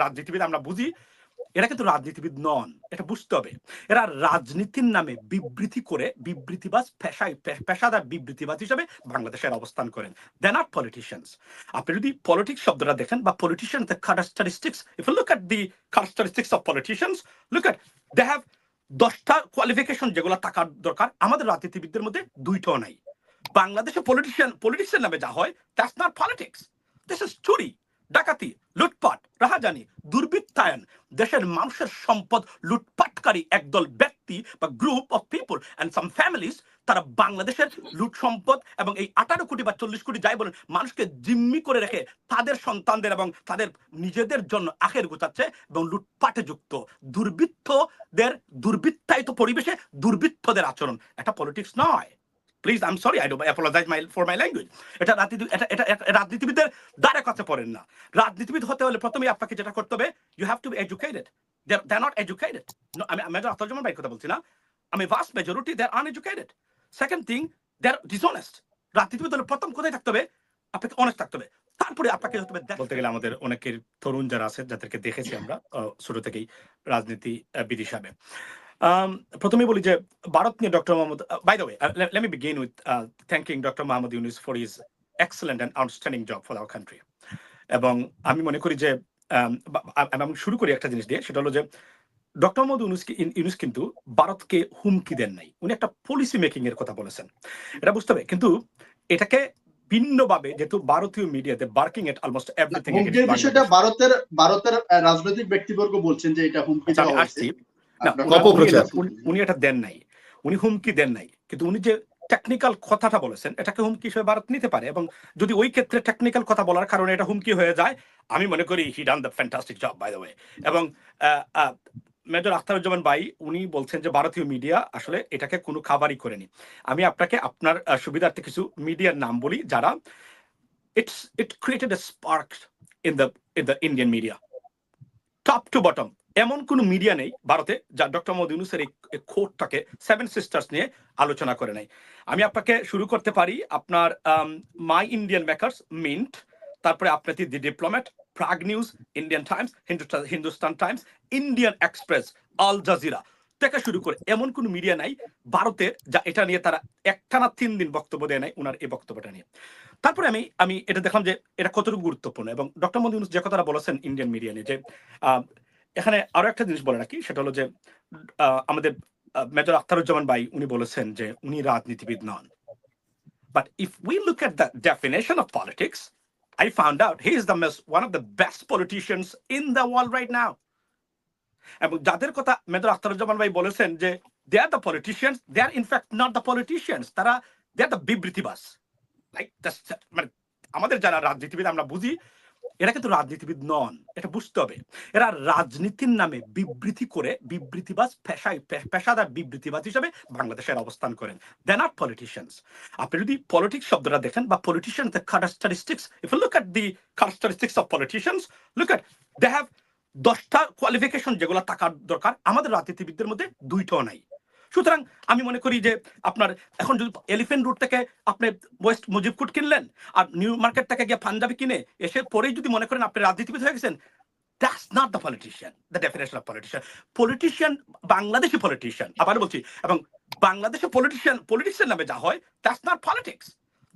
রাজনীতিবিদ আমরা বুঝি, এরা কিন্তু রাজনীতিবিদ নন, এটা বুঝতে হবে। এরা রাজনীতির নামে বিবৃতি করে বিবৃতিবাজ পেশাদার বিবৃতিবাজ হিসেবে বাংলাদেশের অবস্থান করেন। They not politicians. আপনি যদি পলিটিক্স শব্দটা দেখেন বা politician the characteristics, if you look at the characteristics of politicians, look at they have 10টা কোয়ালিফিকেশন যেগুলো থাকার দরকার, আমাদের রাজনীতিবিদদের মধ্যে 2টাও নাই। বাংলাদেশে পলিটিক্সের নামে যা হয়, that's not politics, this is চুরি, ডাকাতি, লুটপাট, রাহাজানি, দুর্বৃত্তায়ন, দেশের মানুষের সম্পদ লুটপাটকারী একদল ব্যক্তি বা group of people and some families, তারা বাংলাদেশের লুট সম্পদ এবং এই 18 কোটি বা 40 কোটি যাই বলেন মানুষকে জিম্মি করে রেখে তাদের সন্তানদের এবং তাদের নিজেদের জন্য আখের গোছাচ্ছে এবং লুটপাটে যুক্ত দুর্বৃত্তদের দুর্বৃত্তায়িত পরিবেশে দুর্বৃত্তদের আচরণ, এটা পলিটিক্স নয়। Please, I am sorry, I apologise for my language. এটা রাজনীতিবিদের দ্বারা কথা পড়েন না। রাজনীতিবিদ হতে হলে প্রথমে আপনাকে যেটা করতে হবে, you have to be educated. They are not educated. আমি মেজর আখতারুজ্জামান ভাইয়ের কথা বলছি না, আমি vast majority they are uneducated. Second thing, they are dishonest. রাজনীতিবিদ হলে প্রথম কোথায় থাকতে হবে, আপনাকে অনেস্ট থাকতে হবে, তারপরে আপনাকে বলতে গেলে আমাদের অনেকের তরুণ যারা আছে যাদেরকে দেখেছি আমরা ছোট থেকেই রাজনীতিবিদ হিসাবে। প্রথমে বলি যে ভারত নিয়ে doctor Mohammad, by the way let me begin with thanking doctor Mohammad Yunus for his excellent and outstanding job for our country. এবং আমি মনে করি যে আমি শুরু করি একটা জিনিস দিয়ে, সেটা হলো যে ডক্টর মোহাম্মদ ইউনূস কিন্তু ভারতকে হুমকি দেন নাই, উনি একটা পলিসি মেকিং এর কথা বলেছেন, এটা বুঝতে হবে। কিন্তু এটাকে ভিন্নভাবে যেহেতু ভারতীয় মিডিয়াতে বার্কিং এট অলমোস্ট এভরিথিং, হুমকির বিষয়টা ভারতের রাজনৈতিক ব্যক্তিবর্গ বলছেন যে এটা হুমকি দেওয়া হয়েছে। উনি এটা দেন নাই, উনি হুমকি দেন নাই, কিন্তু উনি যে টেকনিক্যাল কথাটা বলেছেন এটাকে হুমকি হিসেবে ভারত নিতে পারে, এবং যদি ওই ক্ষেত্রে টেকনিক্যাল কথা বলার কারণে এটা হুমকি হয়ে যায়, আমি মনে করি he done the fantastic job by the way. এবং মেজর আখতারুজ্জামান ভাই উনি বলছেন যে ভারতীয় মিডিয়া আসলে এটাকে কোনো খাবারই করেনি। আমি আপনাকে আপনার সুবিধার্থে কিছু মিডিয়ার নাম বলি যারা it created a spark in the Indian media, top to bottom। এমন কোন মিডিয়া নেই ভারতে যা ডক্টর মোহাম্মদ ইউনূসের এই কোটটাকে সেভেন সিস্টার্স নিয়ে আলোচনা করে নাই। আমি আপনাকে শুরু করতে পারি আপনার মাই ইন্ডিয়ান মেকার্স, মিন্ট, তারপরে আপনার the Diplomat, Prague News, Indian Times, Hindustan Times, Indian Express, Al Jazeera থেকে শুরু করে এমন কোন মিডিয়া নাই ভারতের যা এটা নিয়ে তারা একটানা 3 দিন বক্তব্য দেয় নাই উনার এই বক্তব্যটা নিয়ে। তারপরে আমি এটা দেখলাম যে এটা কতটুকু গুরুত্বপূর্ণ, এবং ডক্টর মোহাম্মদ ইউনূস যে কথাটা বলেছেন ইন্ডিয়ান মিডিয়া নিয়ে, যে এখানে আরো একটা জিনিস বলে রাখি, সেটা হলো যে আমাদের মেজর আখতারুজ্জামান ভাই উনি বলেছেন যে উনি রাজনীতিবিদ নন। But if we look at the definition of politics, I found out he is one of the best politicians in the world right now. এবং যাদের কথা মেজর আখতারুজ্জামান ভাই বলেছেন যে they are the politicians, they are in fact not the politicians, তারা they are the বিবৃতিবাজ। Like মানে আমাদের যারা রাজনীতিবিদ আমরা বুঝি, এরা কিন্তু রাজনীতিবিদ নন, এটা বুঝতে হবে। এরা রাজনীতির নামে বিবৃতি করে বিবৃতিবাজ পেশাদার বিবৃতিবাজ হিসেবে বাংলাদেশের অবস্থান করেন। They are not politicians. আপনি যদি পলিটিক্স শব্দটা দেখেন বা politician the characteristics, if you look at the characteristics of politicians, look at they have 10টা কোয়ালিফিকেশন যেগুলো থাকার দরকার, আমাদের রাজনীতিবিদদের মধ্যে 2টাও নাই। সুতরাং আমি মনে করি যে আপনার এখন যদি এলিফেন্ট রোড থেকে আপনি ওয়েস্ট মুজিবকুট কিনলেন আর নিউ মার্কেট থেকে গিয়ে পাঞ্জাবি কিনে এসে পরেই যদি মনে করেন আপনি রাজনীতিবিদ হয়ে গেছেন, that's not the politician, the definition of politician Bangladeshi politician আবার বলছি, এবং বাংলাদেশে পলিটিক্সের নামে যা হয়, that's not politics,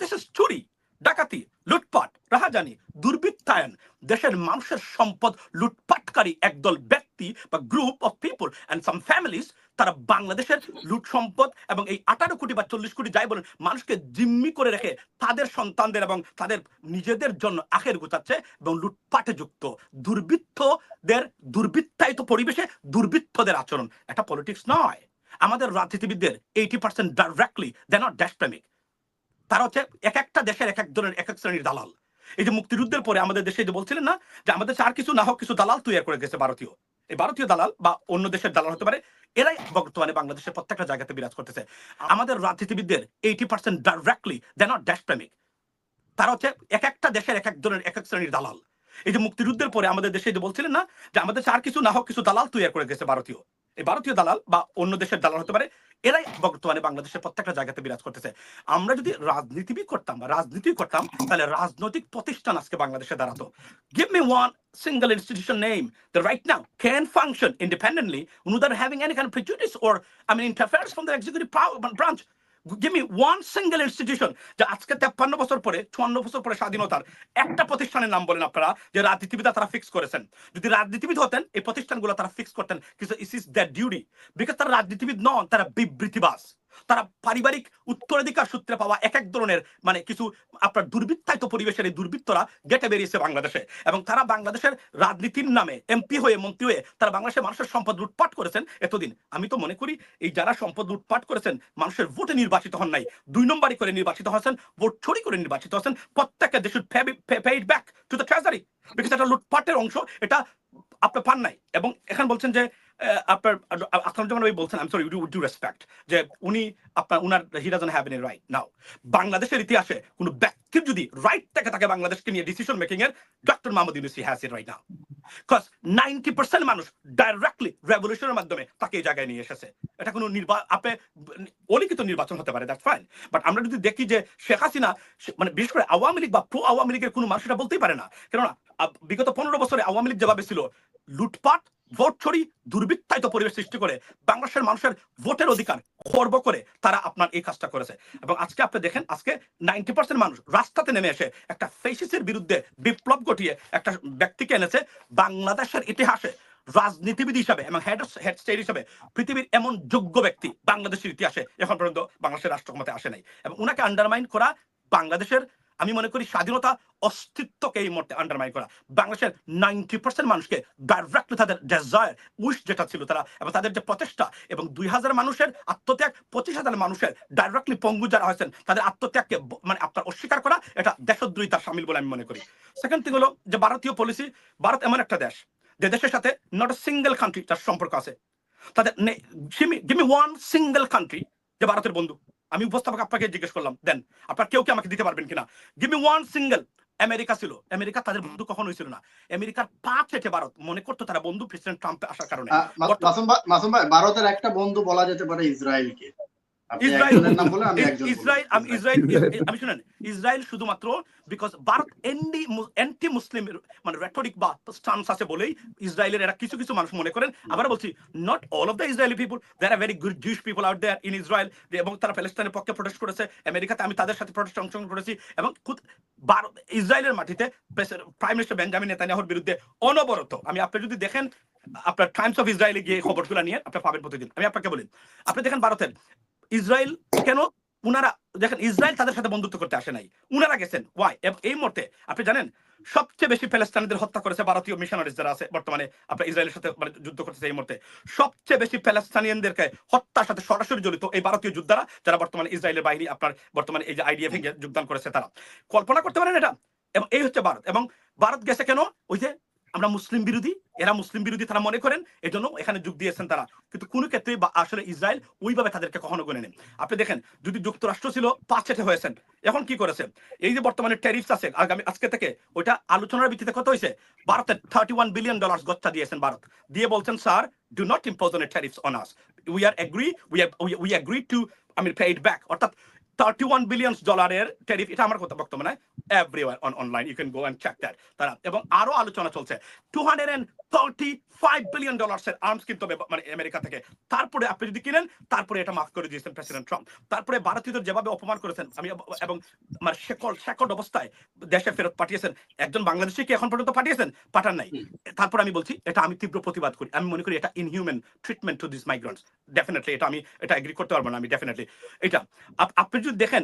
this is চুরি, ডাকাতি, লুটপাট, রাহাজানি, দুর্বৃত্তায়ন, দেশের মানুষের সম্পদ লুটপাটকারী একদল ব্যক্তি বা group of people and some families, তারা বাংলাদেশের লুট সম্পদ এবং এই 18 কোটি বা 40 কোটি যাই বলেন মানুষকে জিম্মি করে রেখে তাদের সন্তানদের এবং তাদের নিজেদের জন্য আখের গোছাচ্ছে এবং লুটপাটে যুক্ত দুর্বৃত্তদের দুর্বৃত্তায়িত পরিবেশে দুর্বৃত্তদের আচরণ, এটা পলিটিক্স নয়। আমাদের রাজনীতিবিদদের 80% ডাইরেক্টলি দে নট দেশপ্রেমিক, তারা হচ্ছে এক একটা দেশের এক এক ধরনের এক এক শ্রেণীর দালাল। এই যে মুক্তিযুদ্ধের পরে আমাদের দেশে যে বলছিলেন না যে আমাদের আর কিছু না হোক কিছু দালাল তৈরি করে গেছে ভারতীয়, এই ভারতীয় দালাল বা অন্য দেশের দালাল হতে পারে, এরাই বর্তমানে বাংলাদেশের প্রত্যেকটা জায়গাতে বিরাজ করতেছে। আমাদের রাজনীতিবিদদের 80% ডাইরেক্টলি দে নট দেশপ্রেমিক, তারা হচ্ছে এক একটা দেশের এক এক ধরনের এক এক শ্রেণীর দালাল। এই যে মুক্তিযুদ্ধের পরে আমাদের দেশে যে বলছিলেন না যে আমাদের আর কিছু না হোক কিছু দালাল তৈরি করে গেছে ভারতীয়, এই ভারতীয় দালাল বা অন্য দেশের দালাল হতে পারে, এরাই বর্তমানে বাংলাদেশের প্রত্যেকটা জায়গাতে বিরাজ করতেছে। আমরা যদি রাজনীতি করতাম তাহলে রাজনৈতিক প্রতিষ্ঠান আজকে বাংলাদেশে দাঁড়াতো। Give me one single institution name that right now can function independently without having any kind of prejudice or interference from the executive branch. Give me one single institution যে আজকে 53 বছর পরে 54 বছর পরে স্বাধীনতার একটা প্রতিষ্ঠানের নাম বলেন আপনারা যে রাজনীতিবিদরা তারা ফিক্স করেছেন। যদি রাজনীতিবিদ হতেন এই প্রতিষ্ঠানগুলো তারা ফিক্স করতেন, কিন্তু it is that duty, because তারা রাজনীতিবিদ নন, তারা বিবৃতিবাজ। তারা পারিবারিক উত্তরাধিকার সূত্রে পাওয়া এক ধরনের কিছু আপনার দুর্বৃত্তায়িত পরিবেশের এই দুর্বৃত্তরা গেটে বেরিয়েছে বাংলাদেশে, এবং তারা বাংলাদেশের রাজনীতির নামে এমপি হয়ে মন্ত্রী হয়ে তারা বাংলাদেশের মানুষের সম্পদ লুটপাট করেছেন এতদিন। আমি তো মনে করি এই যারা সম্পদ লুটপাট করেছেন মানুষের ভোটে নির্বাচিত হন নাই, 2 নম্বরই করে নির্বাচিত হয়েছেন, ভোট চুরি করে নির্বাচিত হয়েছেন। প্রত্যেককে they should pay it back to the treasury, because এটা লুটপাটের অংশ, এটা আপনি পান নাই। এবং এখন বলছেন যে আপনার আখতারুজ্জামান ভাই বলছেন, I am sorry with due respect, যে উনি উনার he doesn't have any right. Now বাংলাদেশের ইতিহাসে কোন ব্যক্তির যদি রাইট থাকে তাকে বাংলাদেশকে নিয়ে ডিসিশন মেকিং এর, doctor Mohammad Yunus has it right now, because 90% মানুষ ডাইরেক্টলি রেভলিউশনের মাধ্যমে তাকে এই জায়গায় নিয়ে এসেছে। এটা কোনো অলিখিত নির্বাচন হতে পারে, দ্যাটস ফাইন, বাট আমরা যদি দেখি যে শেখ হাসিনা বিশেষ করে আওয়ামী লীগ বা প্রো আওয়ামী লীগের কোনো মানুষ এটা বলতেই পারে না, কেননা বিগত 15 বছরে আওয়ামী লীগ যেভাবে ছিল লুটপাট, ভোট চুরি, দুর্বৃত্তায়িত পরিবেশ সৃষ্টি করে বাংলাদেশের মানুষের ভোটের অধিকার খর্ব করে তারা আপনার এই কাজটা করেছে। এবং আজকে আপনি দেখেন আজকে 90% মানুষ রাস্তাতে নেমে এসে একটা ফেসিসের বিরুদ্ধে বিপ্লব ঘটিয়ে একটা ব্যক্তিকে এনেছে বাংলাদেশের ইতিহাসে রাজনীতিবিদ হিসাবে এবং হেড স্টেট হিসাবে পৃথিবীর এমন যোগ্য ব্যক্তি বাংলাদেশের ইতিহাসে এখন পর্যন্ত বাংলাদেশের রাষ্ট্র ক্ষমতায় আসে নাই। এবং উনাকে আন্ডারমাইন করা বাংলাদেশের, আমি মনে করি স্বাধীনতা অস্তিত্বকে এই মুহূর্তে আন্ডারমাইন করা, বাংলাদেশের 90% মানুষকে ডাইরেক্টলি তাদের ডিজায়ার উইশ যেটা ছিল তারা এবং তাদের যে প্রচেষ্টা এবং 2000 মানুষের আত্মত্যাগ, 25,000 মানুষের ডাইরেক্টলি পঙ্গু যারা হয়েছেন তাদের আত্মত্যাগকে আপনার অস্বীকার করা, এটা দেশদ্রোহিতার শামিল বলে আমি মনে করি। সেকেন্ড থিং হলো যে ভারতীয় পলিসি, ভারত এমন একটা দেশ যে দেশের সাথে নট এ সিঙ্গেল কান্ট্রি তার সম্পর্ক আছে, তাদের give me one single country যে ভারতের বন্ধু। আমি উপস্থাপক আপনাকে জিজ্ঞেস করলাম, দেন আপনার কেউ কি আমাকে দিতে পারবেন কিনা? Give me one single. America ছিল, আমেরিকা তাদের বন্ধু কখনো হয়েছিল না। আমেরিকার পা চেটে ভারত মনে করতো তারা বন্ধু প্রেসিডেন্ট ট্রাম্প আসার কারণে। মাসুম ভাই, ভারতের একটা বন্ধু বলা যেতে পারে ইসরায়েলকে। ইসরায়েল শুধুমাত্র because Bharat anti Muslim rhetoric বা স্টান্স আছে বলেই ইসরায়েলের এরা কিছু কিছু মানুষ মনে করেন। আবার বলছি, not all of the Israeli people, there are very good Jewish people out there in Israel, এবং তারা প্যালেস্টাইনের পক্ষে প্রোটেস্ট করেছে। আমেরিকাতে আমি তাদের সাথে প্রোটেস্টে অংশগ্রহণ করেছি, এবং ভারত ইসরায়েলের মাটিতে প্রাইম মিনিস্টার বেঞ্জামিন নেতানিয়াহুর বিরুদ্ধে অনবরত, আপনি যদি দেখেন আপনার টাইমস অফ ইসরায়েলে গিয়ে খবরগুলো নিয়ে আপনি পাবেন প্রতিদিন। আমি আপনাকে বলি, আপনি দেখেন ভারতের ইসরায়েল কেন, উনারা দেখেন ইসরায়েল তাদের সাথে বন্ধুত্ব করতে আসে নাই, উনারা গেছেন ওয়াই। এই মুহূর্তে আপনি জানেন সবচেয়ে বেশি প্যালেস্টাইনদের হত্যা করেছে ভারতীয় মিশনারিজ যারা আছে বর্তমানে আপনার ইসরায়েলের সাথে যুদ্ধ করতেছে। এই মুহূর্তে সবচেয়ে বেশি প্যালেস্টাইনিয়ানদেরকে হত্যার সাথে সরাসরি জড়িত এই ভারতীয় যোদ্ধারা যারা বর্তমানে ইসরায়েলের বাহিনী আপনার বর্তমানে এই যে আইডিএফ এ যোগদান করেছে, তারা কল্পনা করতে পারেন এটা। এবং এই হচ্ছে ভারত। এবং ভারত গেছে কেন, ওই যে আমরা মুসলিম বিরোধী, এরা মুসলিম বিরোধী তারা মনে করেন, এই জন্য এখানে যোগ দিয়েছেন তারা। কিন্তু কোনো ক্ষেত্রে আসলে ইসরায়েল ওইভাবে তাদেরকে কখনো গণে নেন। আপনি দেখেন যদি যুক্তরাষ্ট্র ছিল পাঁচেটে হয়েছেন, এখন কি করেছে, এই যে বর্তমানে ট্যারিফস আছে আজকে থেকে, ওইটা আলোচনার ভিত্তিতে কত হয়েছে, ভারতের $31 বিলিয়ন গচ্ছা দিয়েছেন ভারত, দিয়ে বলছেন sir do not impose on tariffs on us, we agree to pay it back. অর্থাৎ $31 বিলিয়ন ট্যারিফ, এটা আমার কথা বক্তব্য নয়, everywhere on online you can go and check that। তারা এবং আরো আলোচনা চলছে $235 বিলিয়ন এর আর্মস কিনতে হবে আমেরিকা থেকে। তারপরে আপনি যদি কিনেন তারপরে এটা মাফ করে দিয়েছেন প্রেসিডেন্ট ট্রাম্প। তারপরে ভারতীয়দের যেভাবে অপমান করেছেন এবং শেকড় অবস্থায় দেশে ফেরত পাঠিয়েছেন, একজন বাংলাদেশি কি এখন পর্যন্ত পাঠিয়েছেন? পাঠান নাই। তারপর আমি বলছি এটা আমি তীব্র প্রতিবাদ করি, আমি মনে করি এটা inhuman treatment to this migrants. Definitely এটা আমি এগ্রি করতে পারবো না, আমি ডেফিনেটলি এটা। আপনি যদি দেখেন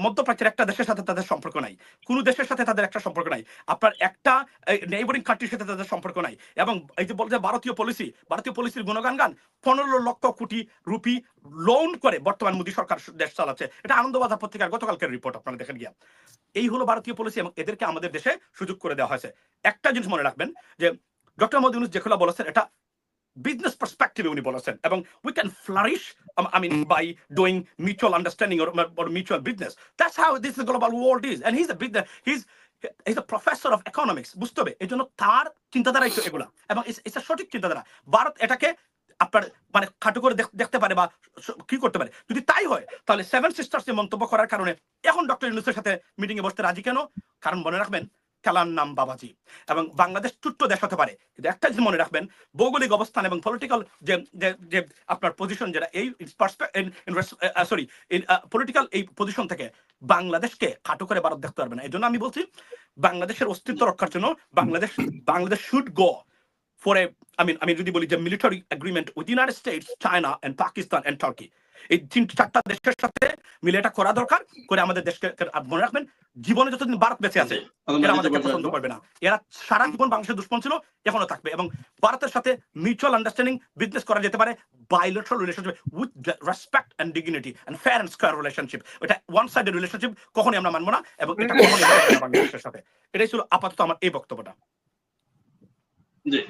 মধ্যপ্রাচ্যের একটা দেশের সাথে তাদের সম্পর্ক নাই, কোন দেশের সাথে তাদের একটা সম্পর্ক নাই, আপনার একটা নেইবারিং কান্ট্রির সাথে তাদের সম্পর্ক নাই। এবং এই যে বলছে ভারতীয় পলিসির গুণগান গান, 15 লক্ষ কোটি রুপি লোন করে বর্তমান মোদী সরকার দেশ চালাচ্ছে। এটা আনন্দবাজার পত্রিকার গতকালকের রিপোর্ট, আপনারা দেখেন গিয়া। এই হলো ভারতীয় পলিসি এবং এদেরকে আমাদের দেশে সুযোগ করে দেওয়া হয়েছে। একটা জিনিস মনে রাখবেন যে ডক্টর মোহাম্মদ ইউনূস যেগুলো বলেছেন এটা বিজনেস পার্সপেক্টিভে উনি বলেছেন, এবং we can flourish by doing mutual understanding or mutual business. That's how this global world is, and he's a professor of economics, বুঝতে হবে। এই জন্য তার চিন্তাধারা এগুলা, এবং এটা সঠিক চিন্তাধারা। ভারত এটাকে আপনার মানে খাটো করে দেখতে পারে বা কি করতে পারে। যদি তাই হয় তাহলে সেভেন সিস্টার্স মন্তব্য করার কারণে এখন ডক্টর ইউনূসের সাথে মিটিং এ বসতে রাজি কেন? কারণ মনে রাখবেন খেলার নাম বাবাজি, এবং বাংলাদেশ ছোট্ট দেশ হতে পারে, কিন্তু একটা জিনিস মনে রাখবেন, ভৌগোলিক অবস্থান এবং পলিটিক্যাল যে যে আপনার পজিশন, যেটা এই সরি পলিটিক্যাল এই পজিশন থেকে বাংলাদেশকে খাটো করে ভারত দেখতে পারবে না। এই জন্য আমি বলছি বাংলাদেশের অস্তিত্ব রক্ষার জন্য Bangladesh should go for a, I mean যদি বলি যে military agreement with United States, China and Pakistan and Turkey, এই চারটা দেশের সাথে মিলে এটা করা দরকার, করে আমাদের দেশকে। মনে রাখবেন জীবনে যতদিন ভারত বেঁচে আছে এরা আমাদেরকে পছন্দ করবে না, এরা সারা জীবন বাংলাদেশের দুশ্মন ছিল, এখনো থাকবে, এবং ভারতের সাথে মিউচুয়াল আন্ডারস্ট্যান্ডিং বিজনেস করা যেতে পারে, bilateral relationship with respect and dignity and fair and square relationship। এটা ওয়ান সাইডেড রিলেশনশিপ কখনোই আমরা মানবো না, এবং এটা কখনোই বাংলাদেশের সাথে। এটাই ছিল আপাতত আমার এই বক্তব্যটা। জি।